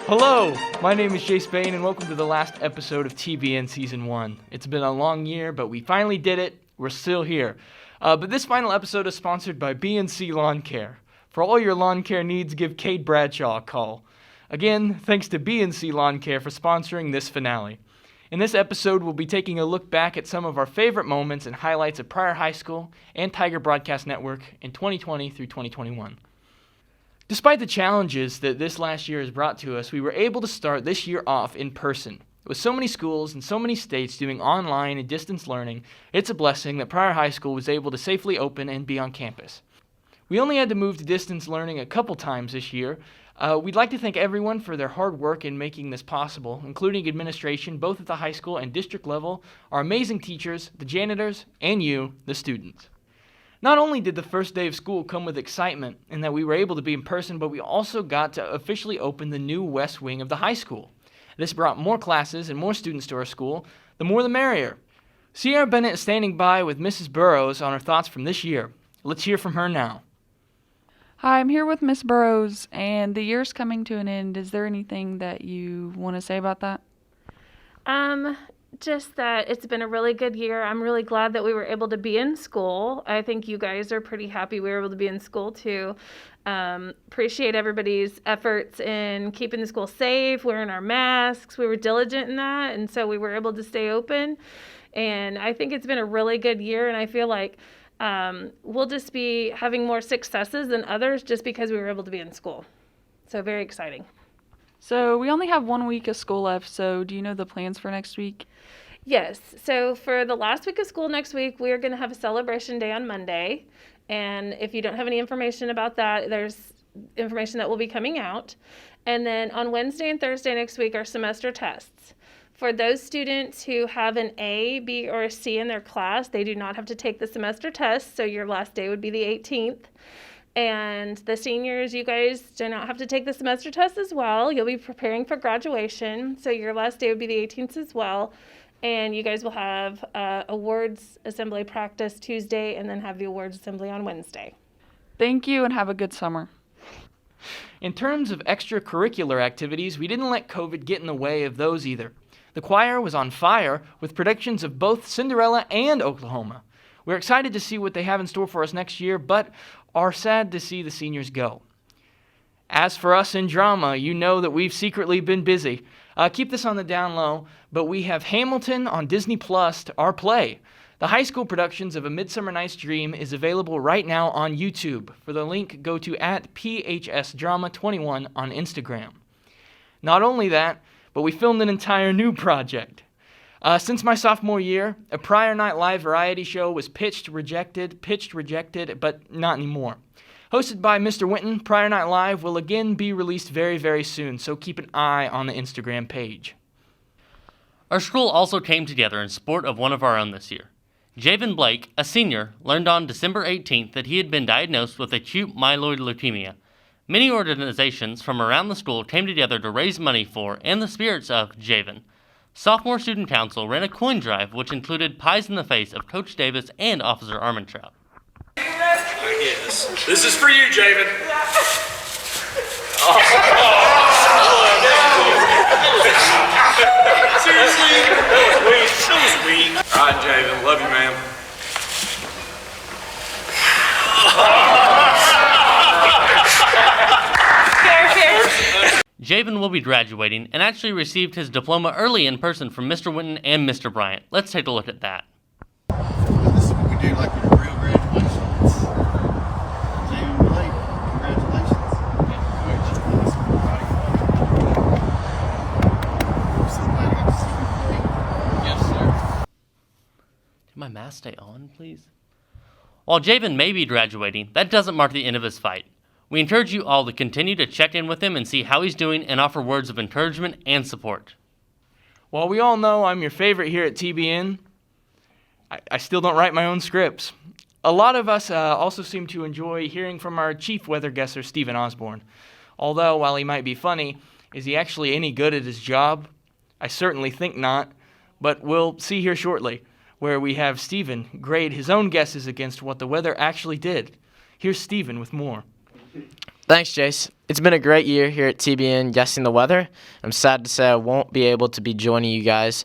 Hello, my name is Jay Spain, and welcome to the last episode of TBN Season 1. It's been a long year, but we finally did it. We're still here. But this final episode is sponsored by BNC Lawn Care. For all your lawn care needs, give Kate Bradshaw a call. Again, thanks to BNC Lawn Care for sponsoring this finale. In this episode, we'll be taking a look back at some of our favorite moments and highlights of Pryor High School and Tiger Broadcast Network in 2020 through 2021. Despite the challenges that this last year has brought to us, we were able to start this year off in person. With so many schools and so many states doing online and distance learning, it's a blessing that Pryor High School was able to safely open and be on campus. We only had to move to distance learning a couple times this year. We'd like to thank everyone for their hard work in making this possible, including administration both at the high school and district level, our amazing teachers, the janitors, and you, the students. Not only did the first day of school come with excitement in that we were able to be in person, but we also got to officially open the new west wing of the high school. This brought more classes and more students to our school. The more the merrier. Sierra Bennett is standing by with Mrs. Burrows on her thoughts from this year. Let's hear from her now. Hi, I'm here with Miss Burrows, and the year's coming to an end. Is there anything that you want to say about that? Just that it's been a really good year. I'm really glad that we were able to be in school. I think you guys are pretty happy we were able to be in school too. Appreciate everybody's efforts in keeping the school safe, wearing our masks. We were diligent in that, and so we were able to stay open. And I think it's been a really good year, and I feel like we'll just be having more successes than others just because we were able to be in school. So very exciting. So we only have 1 week of school left, so do you know the plans for next week? Yes. So for the last week of school next week, we are going to have a celebration day on Monday. And if you don't have any information about that, there's information that will be coming out. And then on Wednesday and Thursday next week are semester tests. For those students who have an A, B, or a C in their class, they do not have to take the semester test. So your last day would be the 18th. And the seniors, you guys do not have to take the semester test as well. You'll be preparing for graduation. So your last day would be the 18th as well. And you guys will have awards assembly practice Tuesday and then have the awards assembly on Wednesday. Thank you and have a good summer. In terms of extracurricular activities, we didn't let COVID get in the way of those either. The choir was on fire with predictions of both Cinderella and Oklahoma. We're excited to see what they have in store for us next year, but are sad to see the seniors go. As for us in drama, you know that we've secretly been busy. Keep this on the down low, but we have Hamilton on Disney Plus, our play. The high school productions of A Midsummer Night's Dream is available right now on YouTube. For the link, go to @PHSDrama21 on Instagram. Not only that, but we filmed an entire new project. Since my sophomore year, a Pryor Night Live variety show was pitched, rejected, but not anymore. Hosted by Mr. Winton, Pryor Night Live will again be released very, very soon, so keep an eye on the Instagram page. Our school also came together in support of one of our own this year. Javen Blake, a senior, learned on December 18th that he had been diagnosed with acute myeloid leukemia. Many organizations from around the school came together to raise money for and the spirits of Javen. Sophomore Student Council ran a coin drive which included pies in the face of Coach Davis and Officer Armentrout. I guess. This is for you, Javen. Seriously? That was weak. All right, Javen. Love you, man. Javen will be graduating and actually received his diploma early in person from Mr. Winton and Mr. Bryant. Let's take a look at that. This is what we do like a real graduation. It's Javen Blake. Congratulations. I'm so glad I got to see you play. Yes, sir. Can my mask stay on, please? While Javen may be graduating, that doesn't mark the end of his fight. We encourage you all to continue to check in with him and see how he's doing and offer words of encouragement and support. While we all know I'm your favorite here at TBN, I still don't write my own scripts. A lot of us also seem to enjoy hearing from our chief weather guesser, Stephen Osborne. Although, while he might be funny, is he actually any good at his job? I certainly think not, but we'll see here shortly, where we have Stephen grade his own guesses against what the weather actually did. Here's Stephen with more. Thanks, Jace. It's been a great year here at TBN guessing the weather. I'm sad to say I won't be able to be joining you guys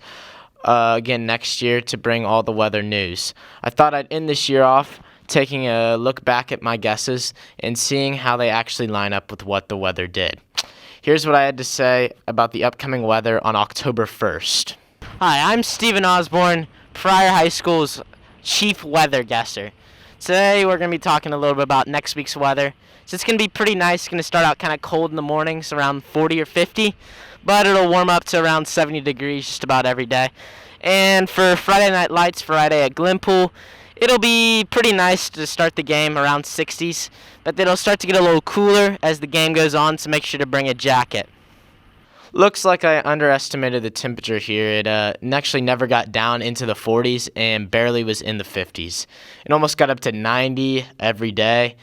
again next year to bring all the weather news. I thought I'd end this year off taking a look back at my guesses and seeing how they actually line up with what the weather did. Here's what I had to say about the upcoming weather on October 1st. Hi, I'm Stephen Osborne, Pryor High School's chief weather guesser. Today we're going to be talking a little bit about next week's weather. So it's going to be pretty nice. It's going to start out kind of cold in the mornings, around 40 or 50, but it'll warm up to around 70 degrees just about every day. And for Friday Night Lights, Friday at Glenpool, it'll be pretty nice to start the game around 60s, but it'll start to get a little cooler as the game goes on, so make sure to bring a jacket. Looks like I underestimated the temperature here. It actually never got down into the 40s and barely was in the 50s. It almost got up to 90 every day.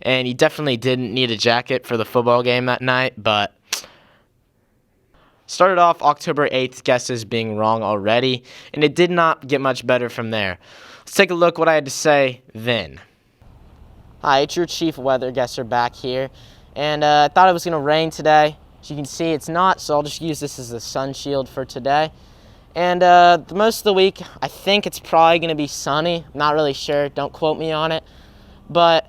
And you definitely didn't need a jacket for the football game that night, but started off October 8th guesses being wrong already, and it did not get much better from there. Let's take a look what I had to say then. Hi, it's your chief weather guesser back here, and I thought it was going to rain today. As you can see, it's not, so I'll just use this as the sun shield for today. And the most of the week, I think it's probably going to be sunny. I'm not really sure. Don't quote me on it. But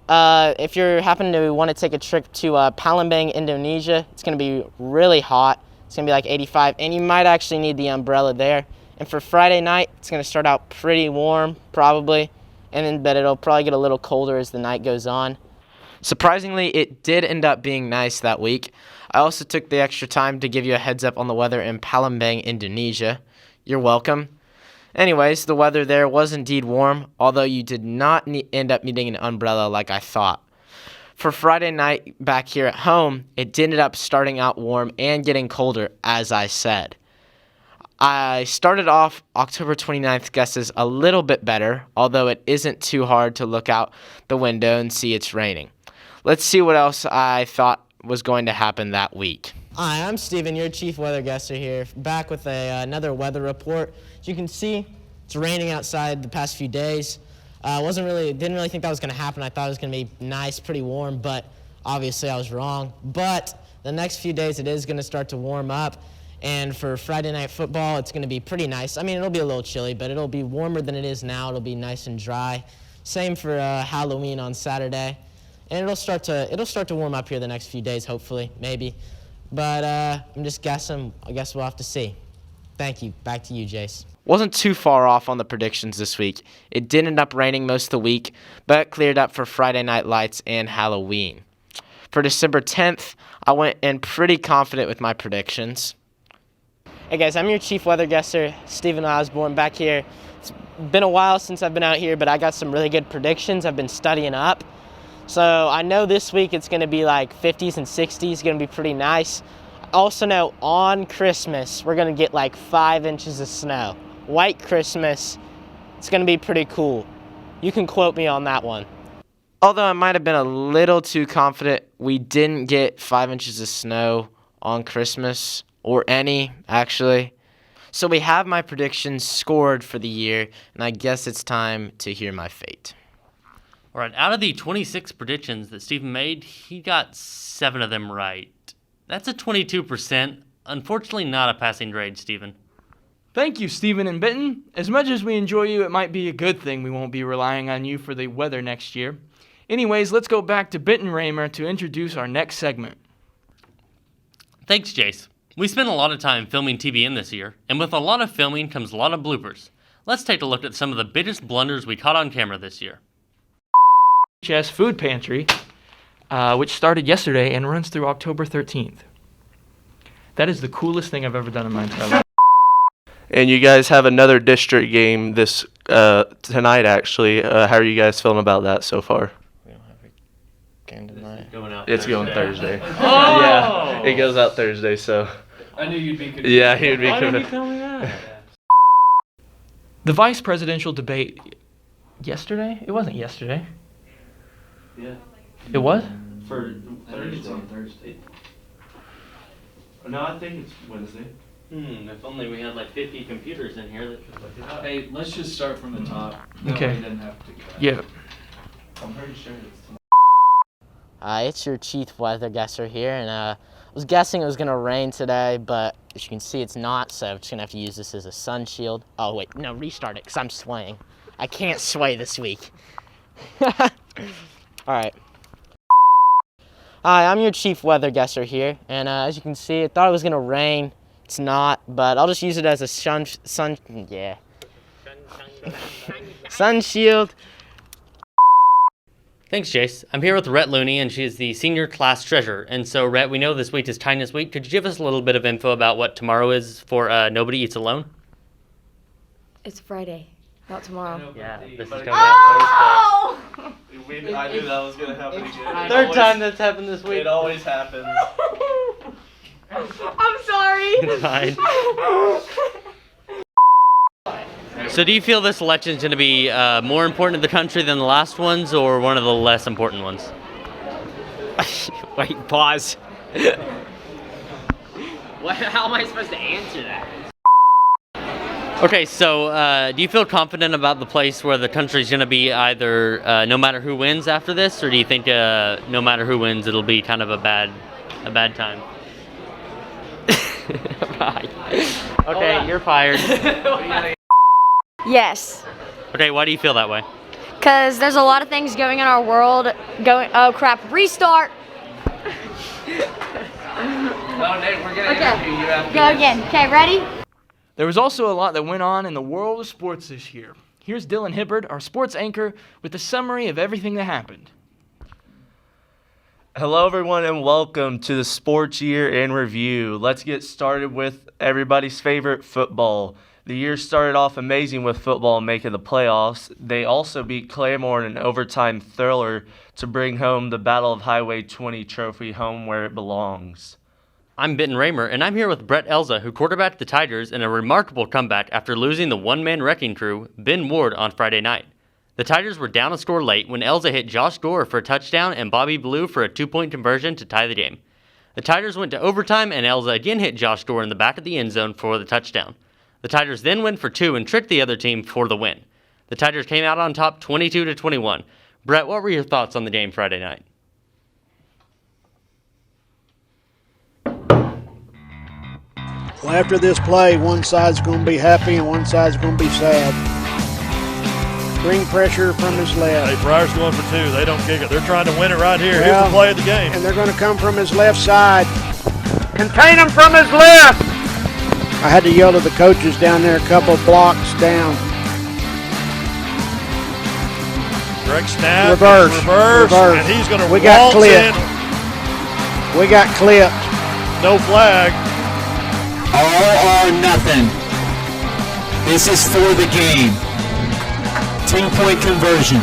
if you're happen to want to take a trip to Palembang, Indonesia, it's going to be really hot. It's going to be like 85, and you might actually need the umbrella there. And for Friday night, it's going to start out pretty warm, probably, but it'll probably get a little colder as the night goes on. Surprisingly, it did end up being nice that week. I also took the extra time to give you a heads up on the weather in Palembang, Indonesia. You're welcome. Anyways, the weather there was indeed warm, although you did not end up needing an umbrella like I thought. For Friday night back here at home, it ended up starting out warm and getting colder, as I said. I started off October 29th guesses a little bit better, although it isn't too hard to look out the window and see it's raining. Let's see what else I thought was going to happen that week. Hi, I'm Steven, your chief weather guesser here, back with another weather report. As you can see, it's raining outside the past few days. Didn't really think that was going to happen. I thought it was going to be nice, pretty warm, but obviously I was wrong. But the next few days it is going to start to warm up, and for Friday night football, it's going to be pretty nice. I mean, it'll be a little chilly, but it'll be warmer than it is now. It'll be nice and dry. Same for Halloween on Saturday, and it'll start to warm up here the next few days, hopefully, maybe. But I'm just guessing. I guess we'll have to see. Thank you. Back to you, Jace. Wasn't too far off on the predictions this week. It did end up raining most of the week, but it cleared up for Friday Night Lights and Halloween. For December 10th, I went in pretty confident with my predictions. Hey guys, I'm your chief weather guesser, Stephen Osborne, back here. It's been a while since I've been out here, but I got some really good predictions. I've been studying up. So I know this week it's going to be like 50s and 60s, going to be pretty nice. I also know on Christmas we're going to get like 5 inches of snow. White Christmas, it's going to be pretty cool. You can quote me on that one. Although I might have been a little too confident, we didn't get 5 inches of snow on Christmas, or any, actually. So we have my predictions scored for the year, and I guess it's time to hear my fate. All right, out of the 26 predictions that Stephen made, he got 7 of them right. That's a 22%. Unfortunately, not a passing grade, Stephen. Thank you, Stephen and Benton. As much as we enjoy you, it might be a good thing we won't be relying on you for the weather next year. Anyways, let's go back to Benton Raymer to introduce our next segment. Thanks, Jace. We spent a lot of time filming TBN this year, and with a lot of filming comes a lot of bloopers. Let's take a look at some of the biggest blunders we caught on camera this year. HS Food Pantry, which started yesterday and runs through October 13th. That is the coolest thing I've ever done in my entire life. And you guys have another district game this tonight, actually. How are you guys feeling about that so far? We don't have a game tonight. It's going Thursday. Oh! Yeah, it goes out Thursday, so. I knew you'd be confused. Yeah, he would be Why did you confused. tell me that? The vice presidential debate yesterday? It wasn't yesterday. Yeah. It was? For Thursday. It's on Thursday. No, I think it's Wednesday. If only we had like 50 computers in here that could look it up. Hey, let's just start from the top. That Okay. way it doesn't have to go back. Yeah. I'm pretty sure it's tomorrow. It's your chief weather guesser here, and I was guessing it was going to rain today, but as you can see, it's not, so I'm just going to have to use this as a sun shield. Oh, wait, no, restart it, because I'm swaying. I can't sway this week. All right. Hi, I'm your chief weather guesser here, and as you can see, I thought it was going to rain. It's not, but I'll just use it as a sun shield. Thanks, Jace. I'm here with Rhett Looney, and she is the senior class treasurer. And so, Rhett, we know this week is Kindness Week. Could you give us a little bit of info about what tomorrow is for Nobody Eats Alone? It's Friday, not tomorrow. Yeah, this is coming out Thursday. I knew that was going to happen again. Third time that's happened this week. It always happens. I'm sorry. It's fine. So do you feel this election is going to be more important to the country than the last ones, or one of the less important ones? Wait, pause. How am I supposed to answer that? Okay, so do you feel confident about the place where the country's going to be either no matter who wins after this, or do you think no matter who wins, it'll be kind of a bad time? Bye. Okay, you're fired. Yes, Okay, why do you feel that way? because there's a lot of things going in our world. Oh crap! Restart. Oh, Nate, we're going to interview you after Go this. again. Okay, ready? There was also a lot that went on in the world of sports this year. Here's Dylan Hibbard, our sports anchor, with a summary of everything that happened. Hello, everyone, and welcome to the Sports Year in Review. Let's get started with everybody's favorite, football. The year started off amazing with football making the playoffs. They also beat Claremore in an overtime thriller to bring home the Battle of Highway 20 trophy home where it belongs. I'm Benton Raymer, and I'm here with Brett Elza, who quarterbacked the Tigers in a remarkable comeback after losing the one-man wrecking crew, Ben Ward, on Friday night. The Tigers were down a score late when Elza hit Josh Gore for a touchdown and Bobby Blue for a two-point conversion to tie the game. The Tigers went to overtime, and Elza again hit Josh Gore in the back of the end zone for the touchdown. The Tigers then went for two and tricked the other team for the win. The Tigers came out on top 22-21. Brett, what were your thoughts on the game Friday night? Well, after this play, one side's going to be happy and one side's going to be sad. Bring pressure from his left. Hey, Pryor's going for two. They don't kick it. They're trying to win it right here. Well, Here's the play of the game. And they're going to come from his left side. Contain him from his left. I had to yell to the coaches down there a couple blocks down. Direct snap. Reverse. And he's going to We got waltz clipped. in. We got clipped. No flag. All or nothing. This is for the game. 10-point conversion.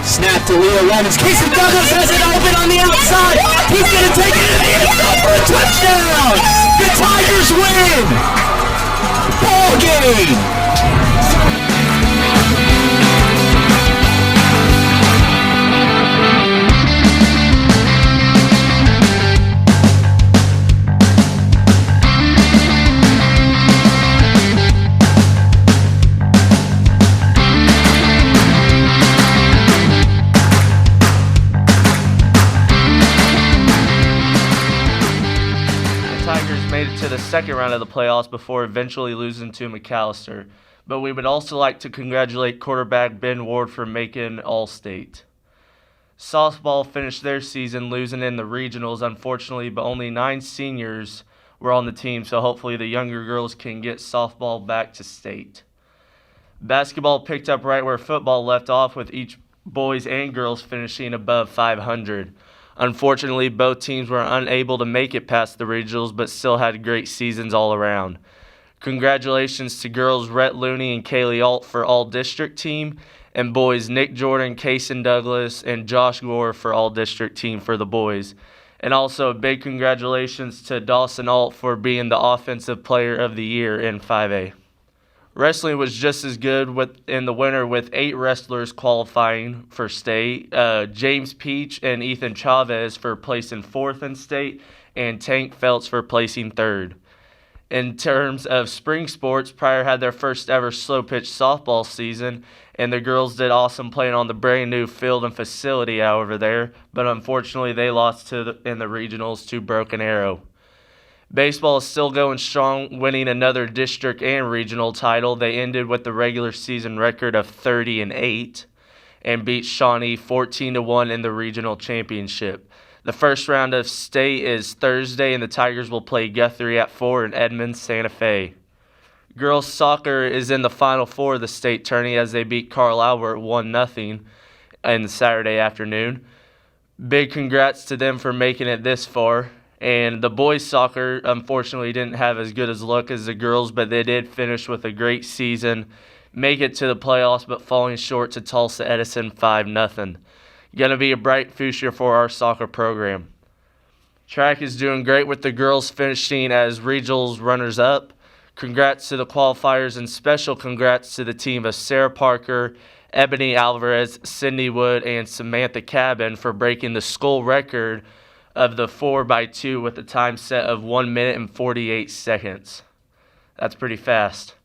Snap to Leo Lemons. Casey Douglas has it open on the outside. He's going to take it to the end zone for a touchdown. The Tigers win. Ball game. Made it to the second round of the playoffs before eventually losing to McAllister. But we would also like to congratulate quarterback Ben Ward for making All-State. Softball finished their season losing in the regionals, unfortunately, but only 9 seniors were on the team, so hopefully the younger girls can get softball back to state. Basketball picked up right where football left off, with each boys and girls finishing above 500. Unfortunately, both teams were unable to make it past the regionals, but still had great seasons all around. Congratulations to girls Rhett Looney and Kaylee Alt for all-district team, and boys Nick Jordan, Kaysen Douglas, and Josh Gore for all-district team for the boys. And also a big congratulations to Dawson Alt for being the Offensive Player of the Year in 5A. Wrestling was just as good in the winter, with 8 wrestlers qualifying for state. James Peach and Ethan Chavez for placing 4th in state, and Tank Feltz for placing 3rd. In terms of spring sports, Pryor had their first ever slow pitch softball season, and the girls did awesome playing on the brand new field and facility over there, but unfortunately they lost in the regionals to Broken Arrow. Baseball is still going strong, winning another district and regional title. They ended with the regular season record of 30-8 and beat Shawnee 14-1 in the regional championship. The first round of state is Thursday, and the Tigers will play Guthrie at 4 in Edmonds, Santa Fe. Girls soccer is in the Final Four of the state tourney as they beat Carl Albert 1-0 in Saturday afternoon. Big congrats to them for making it this far. And the boys soccer unfortunately didn't have as good as luck as the girls, but they did finish with a great season, make it to the playoffs, but falling short to Tulsa Edison 5-0. Going to be a bright future for our soccer program. Track is doing great with the girls finishing as regionals runners-up. Congrats to the qualifiers and special congrats to the team of Sarah Parker, Ebony Alvarez, Cindy Wood, and Samantha Cabin for breaking the school record of the 4x2 with a time set of 1 minute and 48 seconds. That's pretty fast.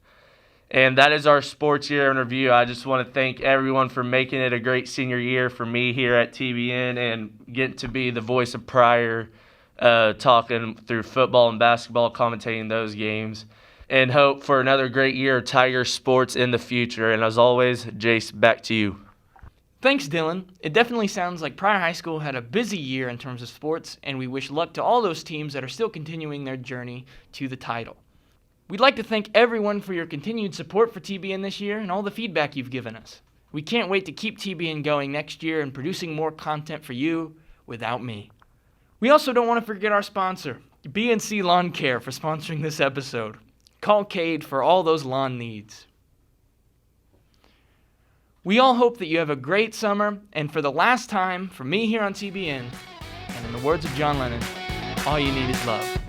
And that is our sports year in review. I just want to thank everyone for making it a great senior year for me here at TBN and getting to be the voice of Pryor, talking through football and basketball, commentating those games, and hope for another great year of Tiger sports in the future. And as always, Jace, back to you. Thanks, Dylan. It definitely sounds like Pryor High School had a busy year in terms of sports, and we wish luck to all those teams that are still continuing their journey to the title. We'd like to thank everyone for your continued support for TBN this year and all the feedback you've given us. We can't wait to keep TBN going next year and producing more content for you without me. We also don't want to forget our sponsor, BNC Lawn Care, for sponsoring this episode. Call Cade for all those lawn needs. We all hope that you have a great summer, and for the last time, from me here on TBN, and in the words of John Lennon, all you need is love.